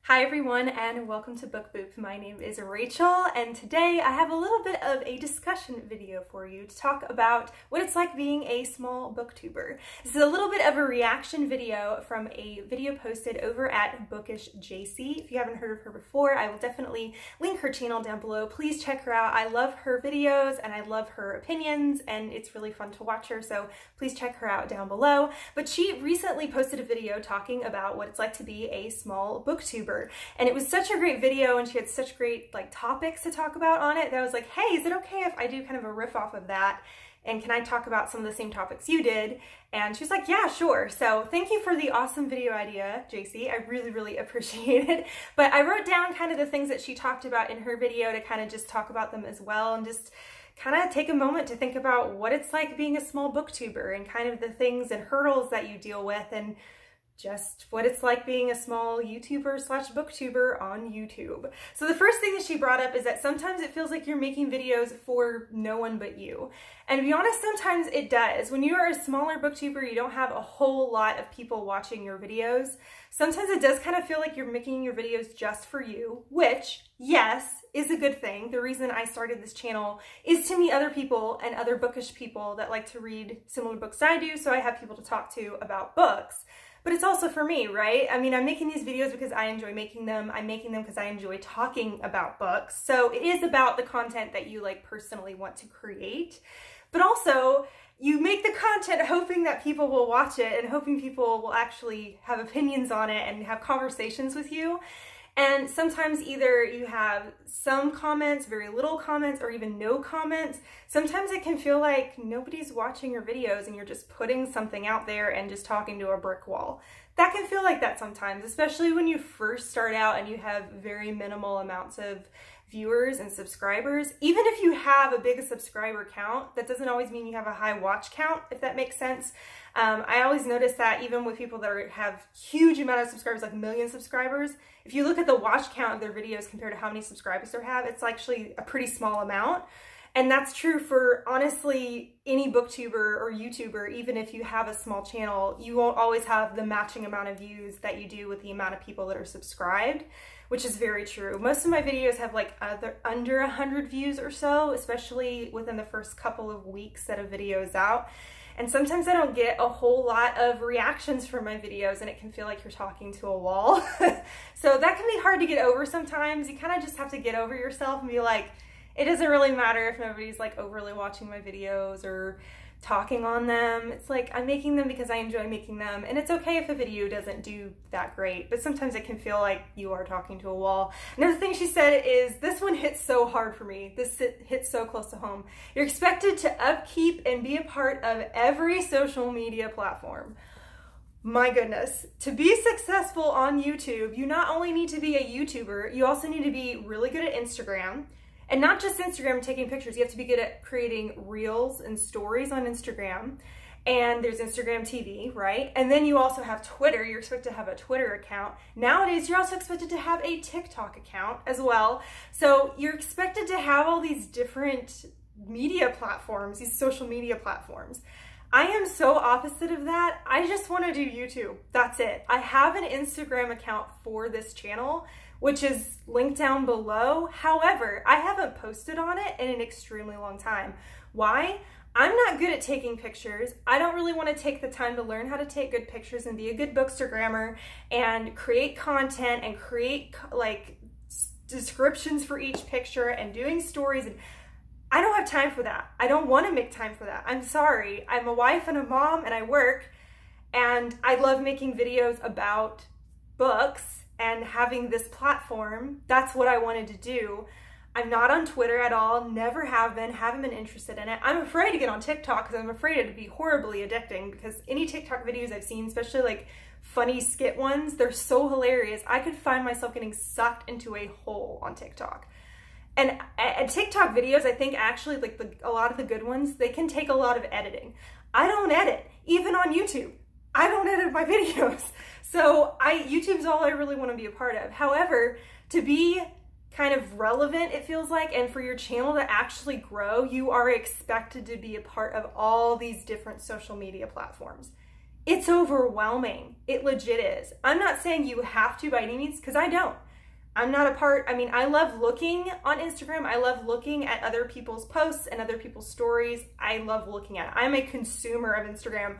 Hi everyone and welcome to Booktuber. My name is Rachel and today I have a little bit of a discussion video for you to talk about what it's like being a small booktuber. This is a little bit of a reaction video from a video posted over at bookishjc. If you haven't heard of her before, I will definitely link her channel down below. Please check her out. I love her videos and I love her opinions and it's really fun to watch her, so please check her out down below. But she recently posted a video talking about what it's like to be a small booktuber. And it was such a great video and she had such great topics to talk about on it that I was like, hey, is it okay if I do kind of a riff off of that? And can I talk about some of the same topics you did? And she was like, yeah, sure. So thank you for the awesome video idea, JC. I really appreciate it. But I wrote down kind of the things that she talked about in her video to kind of just talk about them as well and just kind of take a moment to think about what it's like being a small booktuber and kind of the things and hurdles that you deal with and just what it's like being a small YouTuber slash booktuber on YouTube. So the first thing that she brought up is that sometimes it feels like you're making videos for no one but you. And to be honest, sometimes it does. When you are a smaller booktuber, you don't have a whole lot of people watching your videos. Sometimes it does kind of feel like you're making your videos just for you, which, yes, is a good thing. The reason I started this channel is to meet other people and other bookish people that like to read similar books I do, so I have people to talk to about books. But it's also for me, right? I mean, I'm making these videos because I enjoy making them. I'm making them because I enjoy talking about books. So it is about the content that you personally want to create. But also, you make the content hoping that people will watch it and hoping people will actually have opinions on it and have conversations with you. And sometimes either you have some comments, very little comments, or even no comments. Sometimes it can feel like nobody's watching your videos and you're just putting something out there and just talking to a brick wall. That can feel like that sometimes, especially when you first start out and you have very minimal amounts of viewers and subscribers. Even if you have a big subscriber count, that doesn't always mean you have a high watch count, if that makes sense. I always notice that even with people that have huge amount of subscribers, like 1 million subscribers, if you look at the watch count of their videos compared to how many subscribers they have, it's actually a pretty small amount. And that's true for, honestly, any booktuber or YouTuber. Even if you have a small channel, you won't always have the matching amount of views that you do with the amount of people that are subscribed, which is very true. Most of my videos have under 100 views or so, especially within the first couple of weeks that a video is out. And sometimes I don't get a whole lot of reactions from my videos and it can feel like you're talking to a wall. So that can be hard to get over sometimes. You kind of just have to get over yourself and be like, it doesn't really matter if nobody's overly watching my videos or talking on them. It's like, I'm making them because I enjoy making them, and it's okay if the video doesn't do that great, but sometimes it can feel like you are talking to a wall. Another thing she said is, this one hits so hard for me. This hits so close to home. You're expected to upkeep and be a part of every social media platform. My goodness. To be successful on YouTube, you not only need to be a YouTuber, you also need to be really good at Instagram. And not just Instagram taking pictures, you have to be good at creating reels and stories on Instagram. And there's Instagram TV, right? And then you also have Twitter. You're expected to have a Twitter account. Nowadays, you're also expected to have a TikTok account as well. So you're expected to have all these different media platforms, these social media platforms. I am so opposite of that. I just want to do YouTube. That's it. I have an Instagram account for this channel, which is linked down below. However, I haven't posted on it in an extremely long time. Why? I'm not good at taking pictures. I don't really want to take the time to learn how to take good pictures and be a good bookstagrammer and create content and create descriptions for each picture and doing stories. And I don't have time for that. I don't want to make time for that. I'm sorry. I'm a wife and a mom and I work, and I love making videos about books and having this platform. That's what I wanted to do. I'm not on Twitter at all, never have been, haven't been interested in it. I'm afraid to get on TikTok because I'm afraid it'd be horribly addicting, because any TikTok videos I've seen, especially funny skit ones, they're so hilarious. I could find myself getting sucked into a hole on TikTok. And TikTok videos, I think actually a lot of the good ones, they can take a lot of editing. I don't edit, even on YouTube. I don't edit my videos. So YouTube's all I really want to be a part of. However, to be kind of relevant, it feels like, and for your channel to actually grow, you are expected to be a part of all these different social media platforms. it's overwhelming. It legit is. I'm not saying you have to by any means, because I don't. I'm not a part, I mean, I love looking on Instagram. I love looking at other people's posts and other people's stories. I love looking at it. I'm a consumer of Instagram.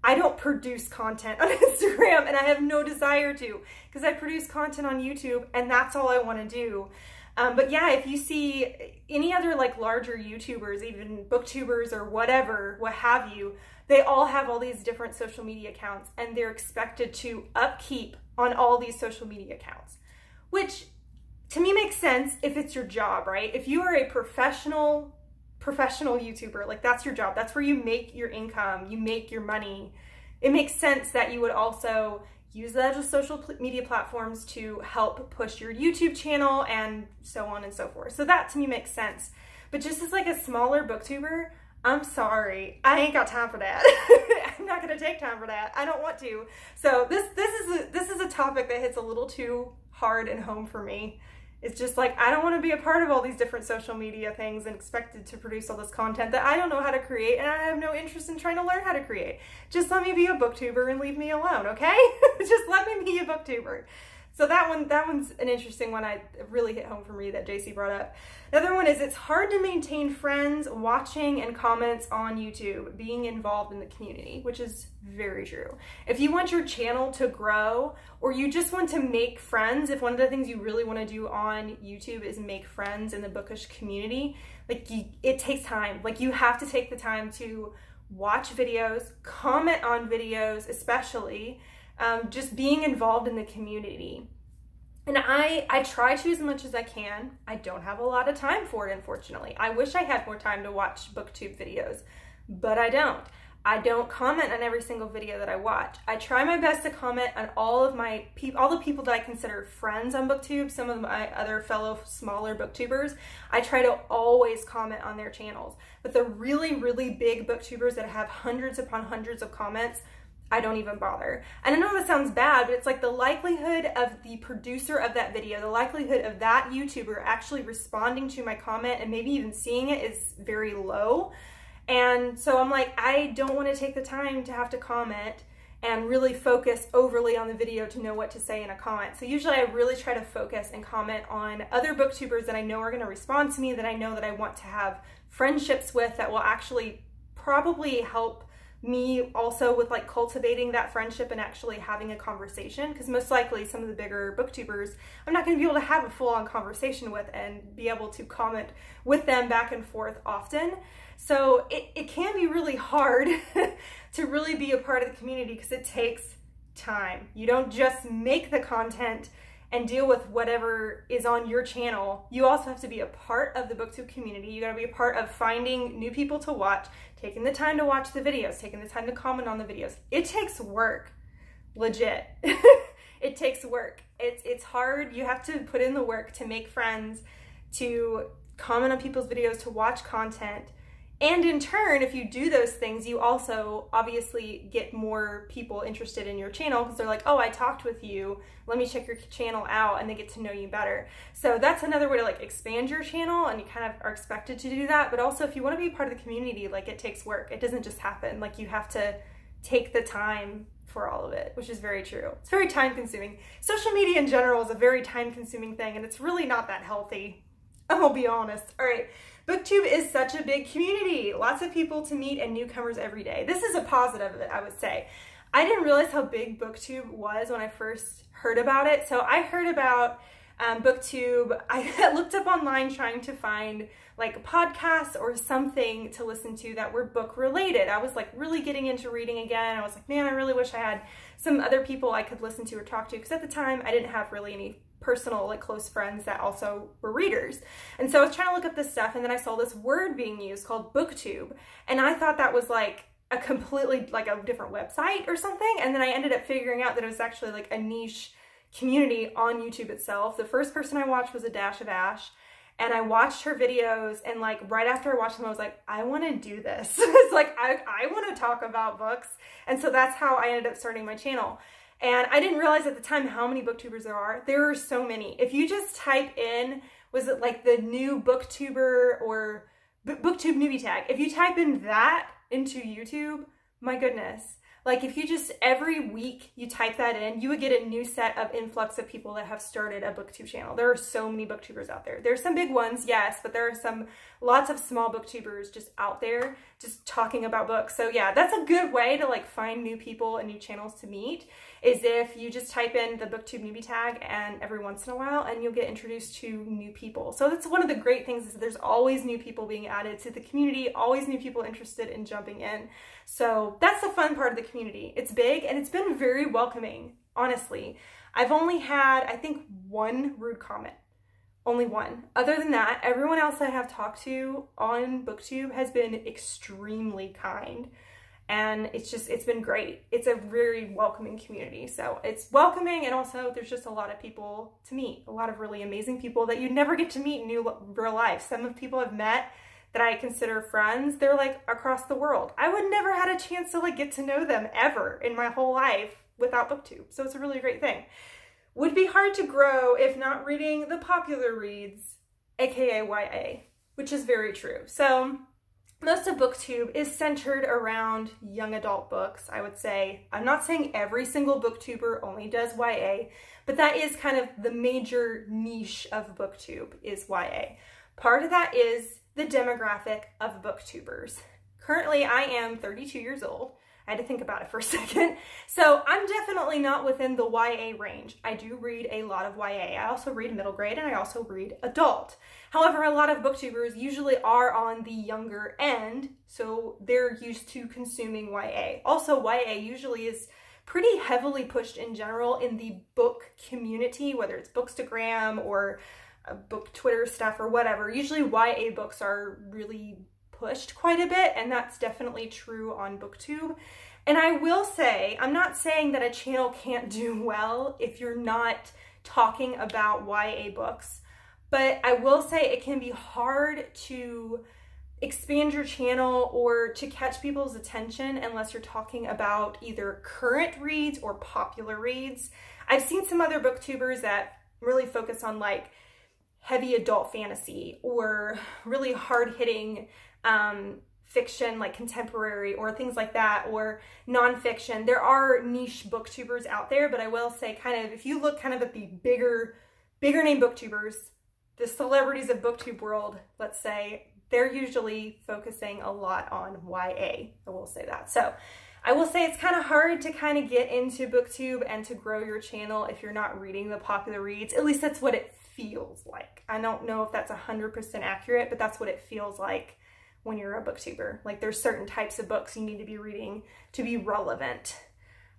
I don't produce content on Instagram, and I have no desire to, because I produce content on YouTube and that's all I want to do. But yeah, if you see any other like larger YouTubers, even booktubers or whatever, what have you, they all have all these different social media accounts and they're expected to upkeep on all these social media accounts, which to me makes sense if it's your job, right? If you are a professional YouTuber, like that's your job, that's where you make your income, you make your money, it makes sense that you would also use those social media platforms to help push your YouTube channel and so on and so forth. So that to me makes sense. But just as like a smaller booktuber, I'm sorry, I ain't got time for that. I'm not gonna take time for that. I don't want to. So this is a topic that hits a little too hard and home for me. It's just like, I don't want to be a part of all these different social media things and expected to produce all this content that I don't know how to create, and I have no interest in trying to learn how to create. Just let me be a booktuber and leave me alone, okay? Just let me be a booktuber. So that one's an interesting one. I really hit home for me that JC brought up. The other one is, it's hard to maintain friends, watching, and comments on YouTube, being involved in the community, which is very true. If you want your channel to grow, or you just want to make friends, if one of the things you really want to do on YouTube is make friends in the bookish community, like it takes time. Like you have to take the time to watch videos, comment on videos, especially, just being involved in the community. And I try to as much as I can. I don't have a lot of time for it, unfortunately. I wish I had more time to watch booktube videos, but I don't. I don't comment on every single video that I watch. I try my best to comment on all the people that I consider friends on booktube, some of my other fellow smaller booktubers. I try to always comment on their channels. But the really, really big booktubers that have hundreds upon hundreds of comments, I don't even bother. And I know that sounds bad, but it's like the likelihood of the producer of that video, the likelihood of that YouTuber actually responding to my comment and maybe even seeing it is very low. And so I'm like, I don't want to take the time to have to comment and really focus overly on the video to know what to say in a comment. So usually I really try to focus and comment on other booktubers that I know are going to respond to me, that I know that I want to have friendships with, that will actually probably help me also with like cultivating that friendship and actually having a conversation, because most likely some of the bigger booktubers I'm not going to be able to have a full-on conversation with and be able to comment with them back and forth often. So it can be really hard to really be a part of the community, because it takes time. You don't just make the content and deal with whatever is on your channel. You also have to be a part of the booktube community. You gotta be a part of finding new people to watch, taking the time to watch the videos, taking the time to comment on the videos. It takes work, legit. It takes work. It's hard. You have to put in the work to make friends, to comment on people's videos, to watch content. And in turn, if you do those things, you also obviously get more people interested in your channel, because they're like, oh, I talked with you, let me check your channel out, and they get to know you better. So that's another way to like expand your channel, and you kind of are expected to do that. But also, if you want to be part of the community, like it takes work. It doesn't just happen. Like you have to take the time for all of it, which is very true. It's very time consuming. Social media in general is a very time consuming thing, and it's really not that healthy. I'll be honest. All right. Booktube is such a big community. Lots of people to meet and newcomers every day. This is a positive of it, I would say. I didn't realize how big Booktube was when I first heard about it. So I heard about Booktube. I looked up online trying to find like podcasts or something to listen to that were book related. I was like really getting into reading again. I was like, man, I really wish I had some other people I could listen to or talk to, because at the time I didn't have really any personal like close friends that also were readers. And so I was trying to look up this stuff, and then I saw this word being used called Booktube, and I thought that was like a completely like a different website or something. And then I ended up figuring out that it was actually like a niche community on YouTube itself. The first person I watched was a Dash of Ash, and I watched her videos, and like right after I watched them I was like, I want to do this. It's like I want to talk about books. And so that's how I ended up starting my channel. And I didn't realize at the time how many booktubers there are. There are so many. If you just type in, was it like the new booktuber or booktube newbie tag? If you type in that into YouTube, my goodness. Like if you just, every week you type that in, you would get a new set of influx of people that have started a booktube channel. There are so many booktubers out there. There's some big ones, yes, but there are lots of small booktubers just out there just talking about books. So yeah, that's a good way to like find new people and new channels to meet, is if you just type in the booktube newbie tag and every once in a while and you'll get introduced to new people. So that's one of the great things, is that there's always new people being added to the community, always new people interested in jumping in. So that's the fun part of the community. It's big and it's been very welcoming, honestly. I've only had, I think, one rude comment. Only one. Other than that, everyone else that I have talked to on Booktube has been extremely kind. And it's been great. It's a very welcoming community. So it's welcoming, and also there's just a lot of people to meet. A lot of really amazing people that you'd never get to meet in real life. Some of the people I've met that I consider friends, they're like across the world. I would never had a chance to like get to know them ever in my whole life without Booktube. So it's a really great thing. Would be hard to grow if not reading the popular reads, aka YA, which is very true. So most of Booktube is centered around young adult books, I would say. I'm not saying every single Booktuber only does YA, but that is kind of the major niche of Booktube, is YA. Part of that is the demographic of Booktubers. Currently, I am 32 years old. I had to think about it for a second. So I'm definitely not within the YA range. I do read a lot of YA. I also read middle grade, and I also read adult. However, a lot of Booktubers usually are on the younger end, so they're used to consuming YA. Also, YA usually is pretty heavily pushed in general in the book community, whether it's Bookstagram or book Twitter stuff or whatever. Usually YA books are really pushed quite a bit, and that's definitely true on Booktube. And I will say, I'm not saying that a channel can't do well if you're not talking about YA books, but I will say it can be hard to expand your channel or to catch people's attention unless you're talking about either current reads or popular reads. I've seen some other Booktubers that really focus on like heavy adult fantasy or really hard-hitting fiction, like contemporary or things like that, or nonfiction. There are niche Booktubers out there, but I will say, kind of, if you look kind of at the bigger name Booktubers, the celebrities of Booktube world, let's say, they're usually focusing a lot on YA. I will say that. So I will say it's kind of hard to kind of get into Booktube and to grow your channel if you're not reading the popular reads. At least that's what it feels like. I don't know if that's 100% accurate, but that's what it feels like when you're a Booktuber. Like, there's certain types of books you need to be reading to be relevant.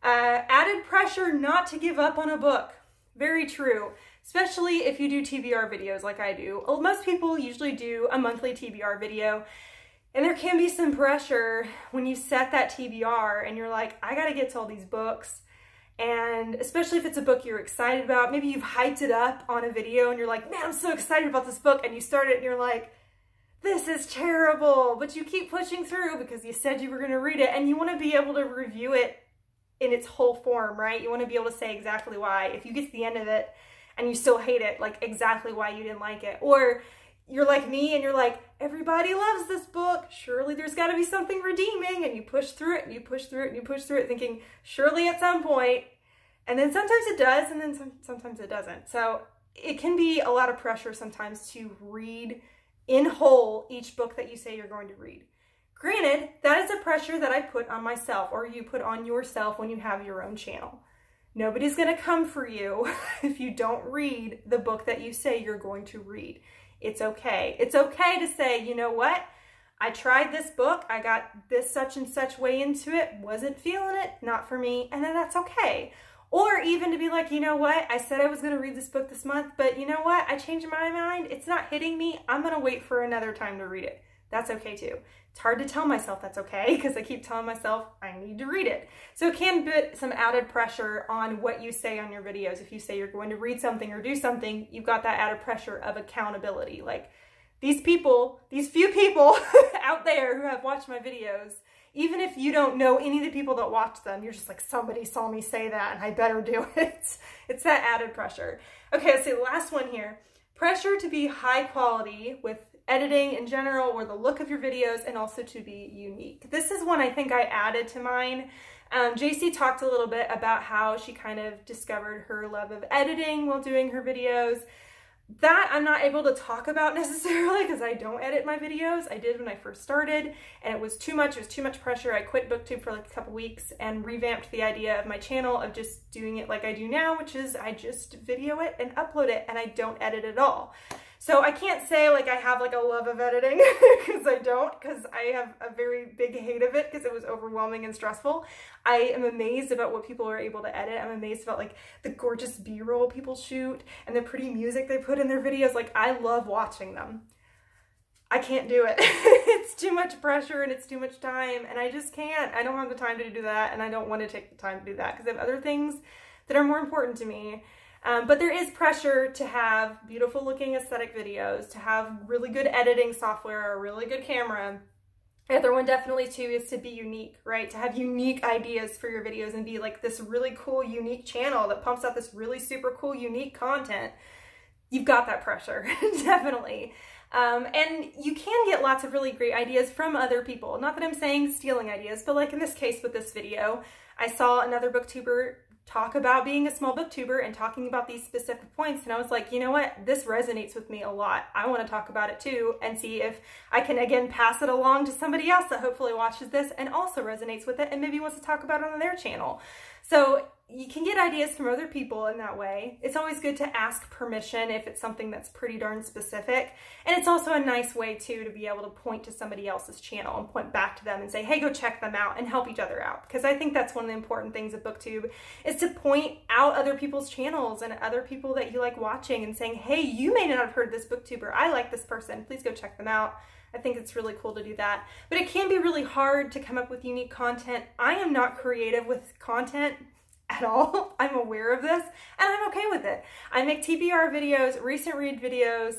Added pressure not to give up on a book. Very true. Especially if you do TBR videos like I do. Well, most people usually do a monthly TBR video, and there can be some pressure when you set that TBR and you're like, I gotta get to all these books. And especially if it's a book you're excited about, maybe you've hyped it up on a video and you're like, man, I'm so excited about this book, and you start it and you're like, this is terrible, but you keep pushing through because you said you were going to read it, and you want to be able to review it in its whole form, right? You want to be able to say exactly why. If you get to the end of it and you still hate it, like exactly why you didn't like it. Or you're like me and you're like, everybody loves this book, surely there's got to be something redeeming, and you push through it and you push through it and you push through it thinking surely at some point, and then sometimes it does, and then sometimes it doesn't. So it can be a lot of pressure sometimes to read in whole each book that you say you're going to read. Granted, that is a pressure that I put on myself, or you put on yourself when you have your own channel. Nobody's going to come for you if you don't read the book that you say you're going to read. It's okay. It's okay to say, you know what? I tried this book. I got this such and such way into it. Wasn't feeling it. Not for me. And then that's okay. Or even to be like, you know what? I said I was going to read this book this month, but you know what? I changed my mind. It's not hitting me. I'm going to wait for another time to read it. That's okay too. It's hard to tell myself that's okay because I keep telling myself I need to read it. So it can put some added pressure on what you say on your videos. If you say you're going to read something or do something, you've got that added pressure of accountability. Like these few people out there who have watched my videos, even if you don't know any of the people that watch them, you're just like, somebody saw me say that and I better do it. It's that added pressure. Okay, let's see the last one here. Pressure to be high quality with editing in general, or the look of your videos, and also to be unique. This is one I think I added to mine JC talked a little bit about how she kind of discovered her love of editing while doing her videos. That I'm not able to talk about necessarily because I don't edit my videos. I did when I first started and it was too much. It was too much pressure. I quit Booktube for like a couple weeks and revamped the idea of my channel of just doing it like I do now, which is I just video it and upload it and I don't edit at all. So I can't say like I have like a love of editing because I don't, because I have a very big hate of it because it was overwhelming and stressful. I am amazed about what people are able to edit. I'm amazed about like the gorgeous B-roll people shoot and the pretty music they put in their videos. Like I love watching them. I can't do it. It's too much pressure and it's too much time and I just can't. I don't have the time to do that and I don't want to take the time to do that because I have other things that are more important to me. But there is pressure to have beautiful looking aesthetic videos, to have really good editing software, a really good camera. The other one definitely too is to be unique, right? To have unique ideas for your videos and be like this really cool, unique channel that pumps out this really super cool, unique content. You've got that pressure, definitely. And you can get lots of really great ideas from other people. Not that I'm saying stealing ideas, but like in this case with this video, I saw another booktuber talk about being a small booktuber and talking about these specific points. And I was like, you know what? This resonates with me a lot. I want to talk about it too and see if I can, again, pass it along to somebody else that hopefully watches this and also resonates with it and maybe wants to talk about it on their channel. So you can get ideas from other people in that way. It's always good to ask permission if it's something that's pretty darn specific. And it's also a nice way too to be able to point to somebody else's channel and point back to them and say, hey, go check them out and help each other out. Because I think that's one of the important things of Booktube is to point out other people's channels and other people that you like watching and saying, hey, you may not have heard this Booktuber. I like this person. Please go check them out. I think it's really cool to do that. But it can be really hard to come up with unique content. I am not creative with content at all. I'm aware of this and I'm okay with it. I make TBR videos, recent read videos,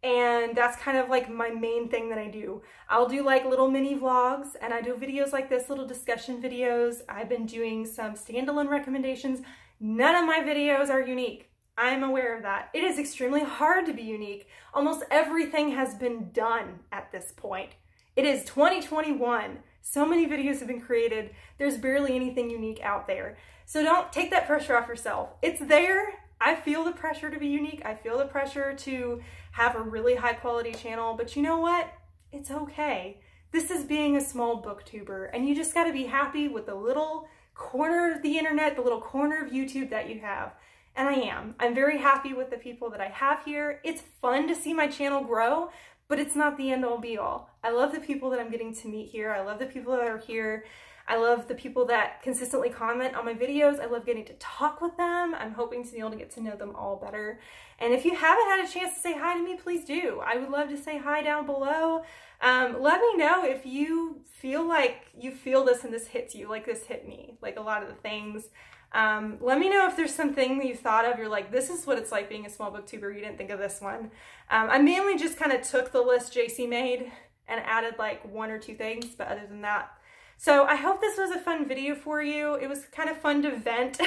and that's kind of like my main thing that I do. I'll do like little mini vlogs and I do videos like this, little discussion videos. I've been doing some standalone recommendations. None of my videos are unique. I'm aware of that. It is extremely hard to be unique. Almost everything has been done at this point. It is 2021. So many videos have been created. There's barely anything unique out there. So don't take that pressure off yourself. It's there. I feel the pressure to be unique. I feel the pressure to have a really high quality channel, but you know what? It's okay. This is being a small booktuber and you just got to be happy with the little corner of the internet, the little corner of YouTube that you have. And I am. I'm very happy with the people that I have here. It's fun to see my channel grow, but it's not the end all be all. I love the people that I'm getting to meet here. I love the people that are here. I love the people that consistently comment on my videos. I love getting to talk with them. I'm hoping to be able to get to know them all better. And if you haven't had a chance to say hi to me, please do. I would love to say hi down below. Let me know if you feel like you feel this and this hits you, like this hit me, like a lot of the things. Let me know if there's something that you thought of, you're like, this is what it's like being a small booktuber, you didn't think of this one. I mainly just kind of took the list JC made and added like one or two things, but other than that. So I hope this was a fun video for you. It was kind of fun to vent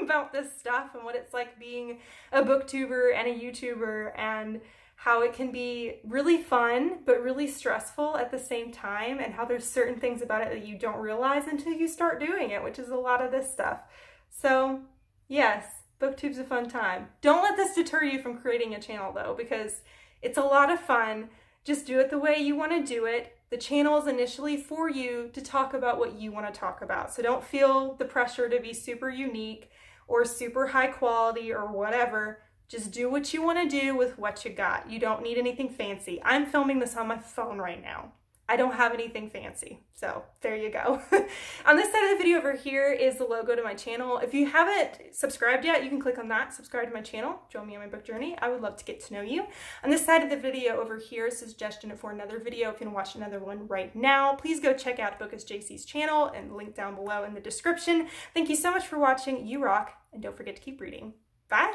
about this stuff and what it's like being a booktuber and a YouTuber and how it can be really fun, but really stressful at the same time, and how there's certain things about it that you don't realize until you start doing it, which is a lot of this stuff. So yes, Booktube's a fun time. Don't let this deter you from creating a channel though, because it's a lot of fun. Just do it the way you want to do it. The channel is initially for you to talk about what you want to talk about. So don't feel the pressure to be super unique or super high quality or whatever. Just do what you want to do with what you got. You don't need anything fancy. I'm filming this on my phone right now. I don't have anything fancy. So there you go. On this side of the video over here is the logo to my channel. If you haven't subscribed yet, you can click on that, subscribe to my channel, join me on my book journey. I would love to get to know you. On this side of the video over here is a suggestion for another video. If you want to watch another one right now, please go check out Focus JC's channel and link down below in the description. Thank you so much for watching. You rock, and don't forget to keep reading. Bye.